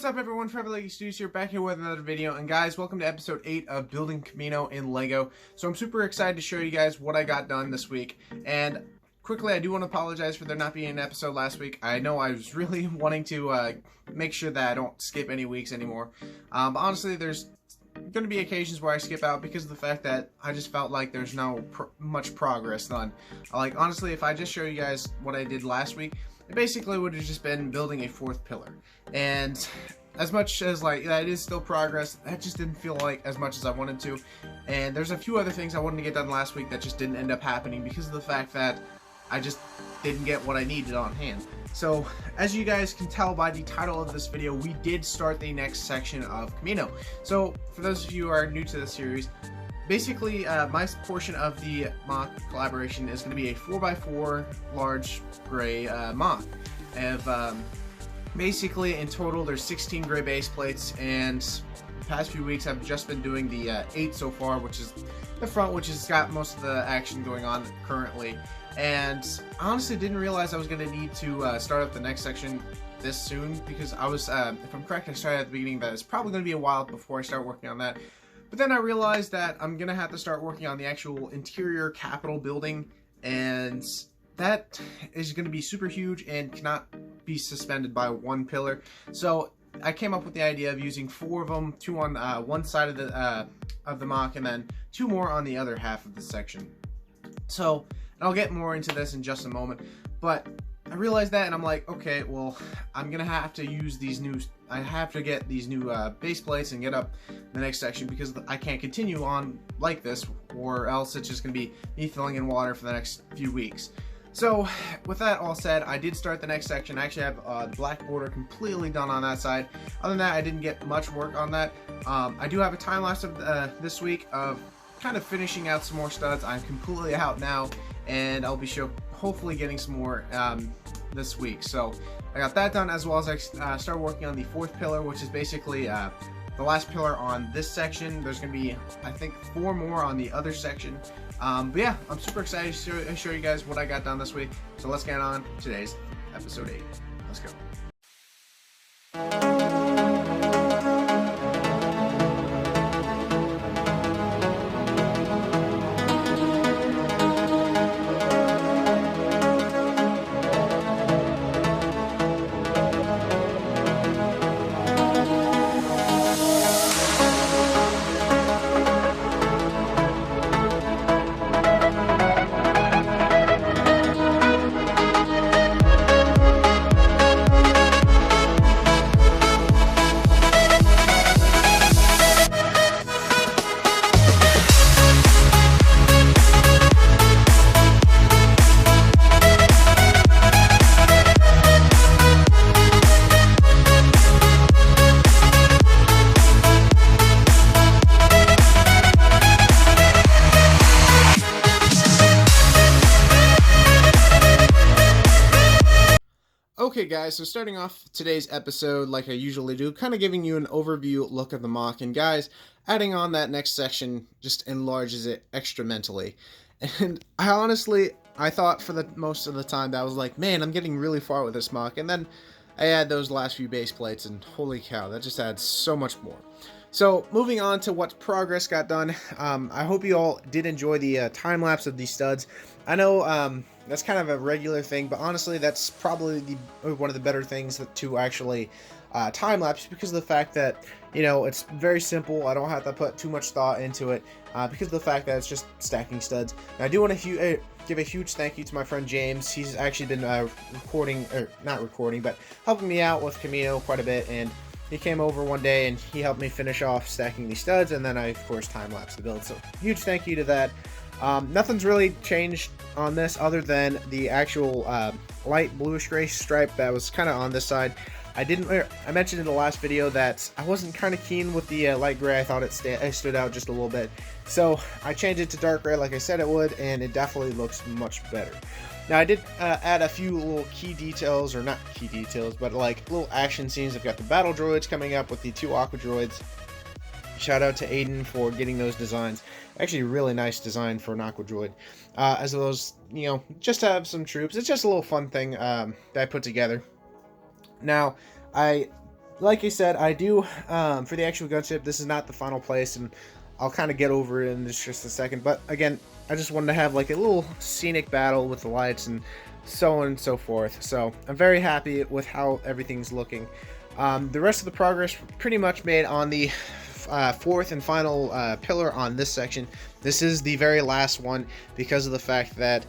up, everyone? AdorierLegoStudios here, back here with another video. And guys, welcome to episode 8 of building Kamino in Lego. So I'm super excited to show you guys what I got done this week. And quickly, I do want to apologize for there not being an episode last week. I know I was really wanting to make sure that I don't skip any weeks anymore. But honestly, there's going to be occasions where I skip out because of the fact that I just felt like there's no much progress done. Like, honestly, if I just show you guys what I did last week, it basically would have just been building a fourth pillar. And as much as like that is still progress, that just didn't feel like as much as I wanted to. And there's a few other things I wanted to get done last week that just didn't end up happening because of the fact that I just didn't get what I needed on hand. So as you guys can tell by the title of this video, we did start the next section of Kamino. So for those of you who are new to the series, basically, my portion of the mock collaboration is going to be a 4x4 large gray mock. Basically, in total, there's 16 gray base plates, and the past few weeks I've just been doing the 8 so far, which is the front, which has got most of the action going on currently. And I honestly didn't realize I was going to need to start up the next section this soon, because I was, if I'm correct, I started at the beginning, but it's probably going to be a while before I start working on that. But then I realized that I'm going to have to start working on the actual interior Capitol building, and that is going to be super huge and cannot be suspended by one pillar. So I came up with the idea of using 4 of them, 2 on one side of the mock, and then 2 more on the other half of the section. So, and I'll get more into this in just a moment, but I realized that, and I'm like, okay, well, I'm gonna have to use these new, I have to get these new base plates and get up the next section, because I can't continue on like this, or else it's just gonna be me filling in water for the next few weeks. So with that all said, I did start the next section. I actually have the black border completely done on that side. Other than that, I didn't get much work on that. I do have a time lapse of this week of kind of finishing out some more studs. I'm completely out now, and I'll be hopefully getting some more this week. So I got that done, as well as I started working on the 4th pillar, which is basically the last pillar on this section. There's going to be, I think, 4 more on the other section. But yeah, I'm super excited to show you guys what I got done this week. So let's get on today's episode 8. Let's go. Okay guys, so starting off today's episode like I usually do, kind of giving you an overview look at the mock, and guys, adding on that next section just enlarges it extra mentally. And I thought for the most of the time that I was like, man, I'm getting really far with this mock, and then I add those last few base plates, and holy cow, that just adds so much more. So moving on to what progress got done, I hope you all did enjoy the time lapse of these studs. I know that's kind of a regular thing, but honestly that's probably one of the better things to actually time lapse, because of the fact that, you know, it's very simple. I don't have to put too much thought into it because of the fact that it's just stacking studs. And I do want to give a huge thank you to my friend James. He's actually been helping me out with Kamino quite a bit, and he came over one day and he helped me finish off stacking these studs, and then I of course time-lapse the build. So huge thank you to that. Nothing's really changed on this other than the actual light bluish gray stripe that was kind of on this side. I mentioned in the last video that I wasn't kind of keen with the light gray. I thought it stood out just a little bit. So I changed it to dark gray like I said it would, and it definitely looks much better. Now I did add a few little key details, or not key details, but like little action scenes. I've got the battle droids coming up with the 2 aqua droids. Shout out to Aiden for getting those designs. Actually, a really nice design for an aqua droid. As well as, you know, just to have some troops. It's just a little fun thing that I put together. Now, I like I said, I do, for the actual gunship, this is not the final place, and I'll kind of get over it in just a second. But again, I just wanted to have like a little scenic battle with the lights and so on and so forth. So I'm very happy with how everything's looking. The rest of the progress pretty much made on the fourth and final pillar on this section. This is the very last one because of the fact that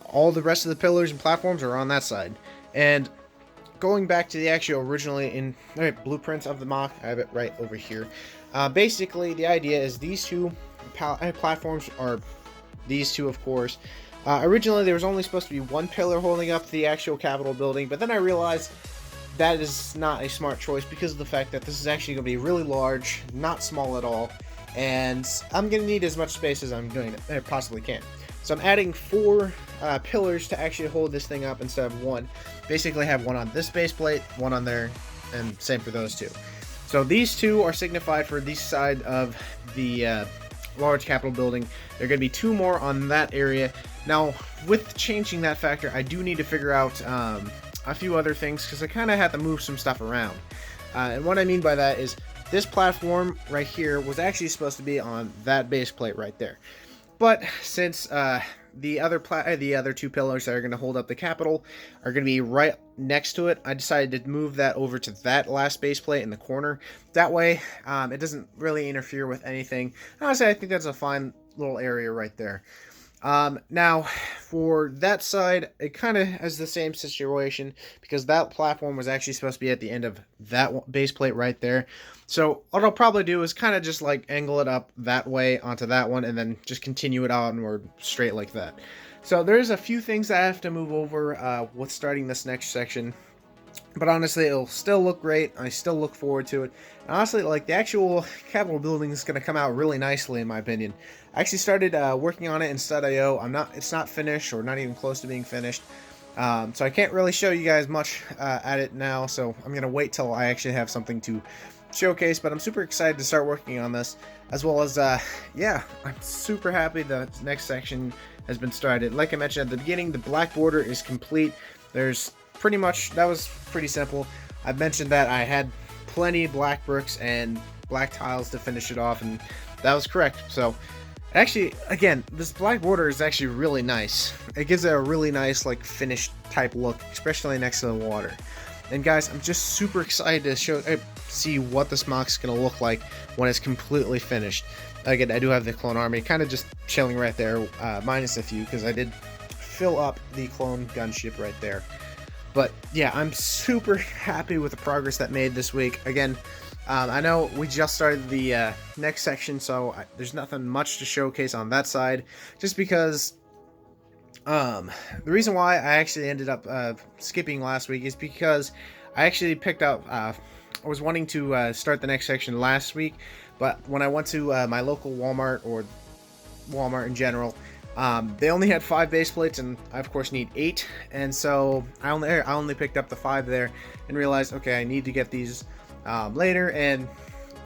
all the rest of the pillars and platforms are on that side. And going back to the actual originally in blueprints of the MOC, I have it right over here. Basically, the idea is these two platforms are these two, of course. Originally, there was only supposed to be one pillar holding up the actual Capitol building, but then I realized that is not a smart choice because of the fact that this is actually going to be really large, not small at all, and I'm going to need as much space as I possibly can. So I'm adding 4 pillars to actually hold this thing up instead of 1. Basically, I have one on this base plate, one on there, and same for those 2. So these 2 are signified for this side of the large Capitol building. There are going to be 2 more on that area. Now, with changing that factor, I do need to figure out a few other things because I kind of had to move some stuff around. And what I mean by that is this platform right here was actually supposed to be on that base plate right there. But since the other 2 pillars that are going to hold up the Capitol are going to be right next to it, I decided to move that over to that last base plate in the corner. That way, it doesn't really interfere with anything. Honestly, I think that's a fine little area right there. Now, for that side, it kind of has the same situation because that platform was actually supposed to be at the end of that base plate right there. So what I'll probably do is kind of just like angle it up that way onto that one and then just continue it onward straight like that. So there's a few things that I have to move over with starting this next section. But honestly, it'll still look great. I still look forward to it. And honestly, like the actual Capitol building is going to come out really nicely, in my opinion. I actually started working on it in Stud.io. It's not finished or not even close to being finished. So I can't really show you guys much at it now. So I'm going to wait till I actually have something to showcase. But I'm super excited to start working on this, as well as yeah, I'm super happy the next section has been started. Like I mentioned at the beginning, the black border is complete. There's pretty much, that was pretty simple. I mentioned that I had plenty of black bricks and black tiles to finish it off, and that was correct. So actually, again, this black border is actually really nice. It gives it a really nice like finished type look, especially next to the water. And guys, I'm just super excited to see what this MOC's gonna look like when it's completely finished. Again, I do have the clone army kind of just chilling right there, minus a few, because I did fill up the clone gunship right there. But yeah, I'm super happy with the progress that made this week. Again, I know we just started the next section, so there's nothing much to showcase on that side. Just because the reason why I actually ended up skipping last week is because I actually picked up, I was wanting to start the next section last week, but when I went to my local Walmart, or Walmart in general, they only had 5 base plates, and I of course need 8, and so I only picked up the 5 there and realized, okay, I need to get these later. And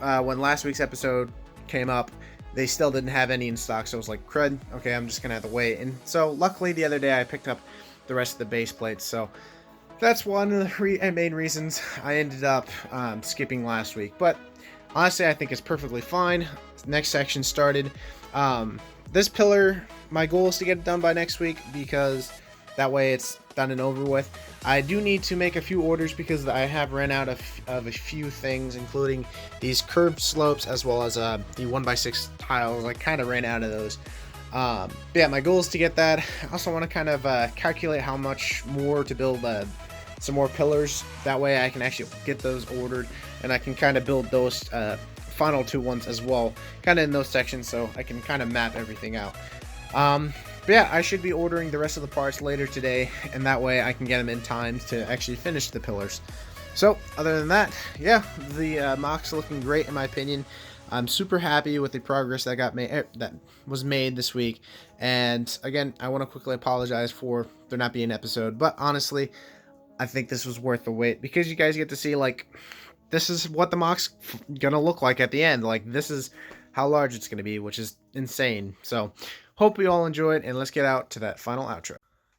when last week's episode came up, they still didn't have any in stock, so I was like, crud, okay, I'm just gonna have to wait. And so luckily the other day I picked up the rest of the base plates, so that's one of the main reasons I ended up skipping last week. But honestly, I think it's perfectly fine. Next section started. This pillar, my goal is to get it done by next week, because that way it's done and over with. I do need to make a few orders because I have ran out of a few things, including these curved slopes as well as the 1x6 tiles. I kind of ran out of those. But yeah, my goal is to get that. I also want to kind of calculate how much more to build some more pillars. That way I can actually get those ordered, and I can kind of build those final 2 ones as well, kind of in those sections, so I can kind of map everything out. But yeah, I should be ordering the rest of the parts later today, and that way I can get them in time to actually finish the pillars. So other than that, yeah, the MOC's looking great in my opinion. I'm super happy with the progress that was made this week. And again, I want to quickly apologize for there not being an episode, but honestly, I think this was worth the wait, because you guys get to see, like, this is what the MOC's gonna look like at the end. Like, this is how large it's gonna be, which is insane. So hope you all enjoyed, and let's get out to that final outro.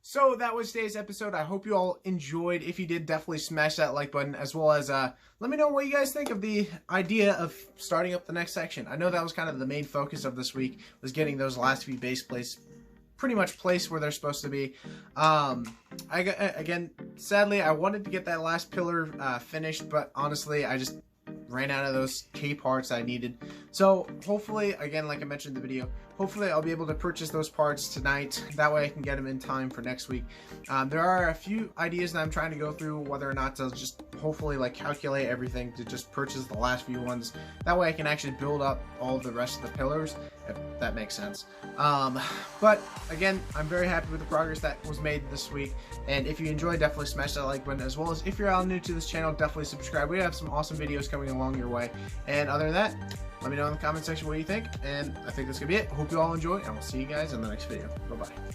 So that was today's episode. I hope you all enjoyed. If you did, definitely smash that like button, as well as let me know what you guys think of the idea of starting up the next section. I know that was kind of the main focus of this week, was getting those last few base plates pretty much placed where they're supposed to be. Again, sadly, I wanted to get that last pillar finished, but honestly, I just ran out of those key parts I needed. So hopefully, again, like I mentioned in the video, hopefully I'll be able to purchase those parts tonight. That way I can get them in time for next week. There are a few ideas that I'm trying to go through, whether or not to just hopefully like calculate everything to just purchase the last few ones. That way I can actually build up all the rest of the pillars, if that makes sense. But again, I'm very happy with the progress that was made this week. And if you enjoyed, definitely smash that like button, as well as if you're all new to this channel, definitely subscribe. We have some awesome videos coming along your way. And other than that, let me know in the comment section what you think. And I think that's gonna be it. Hope you all enjoy, and we'll see you guys in the next video. Bye bye.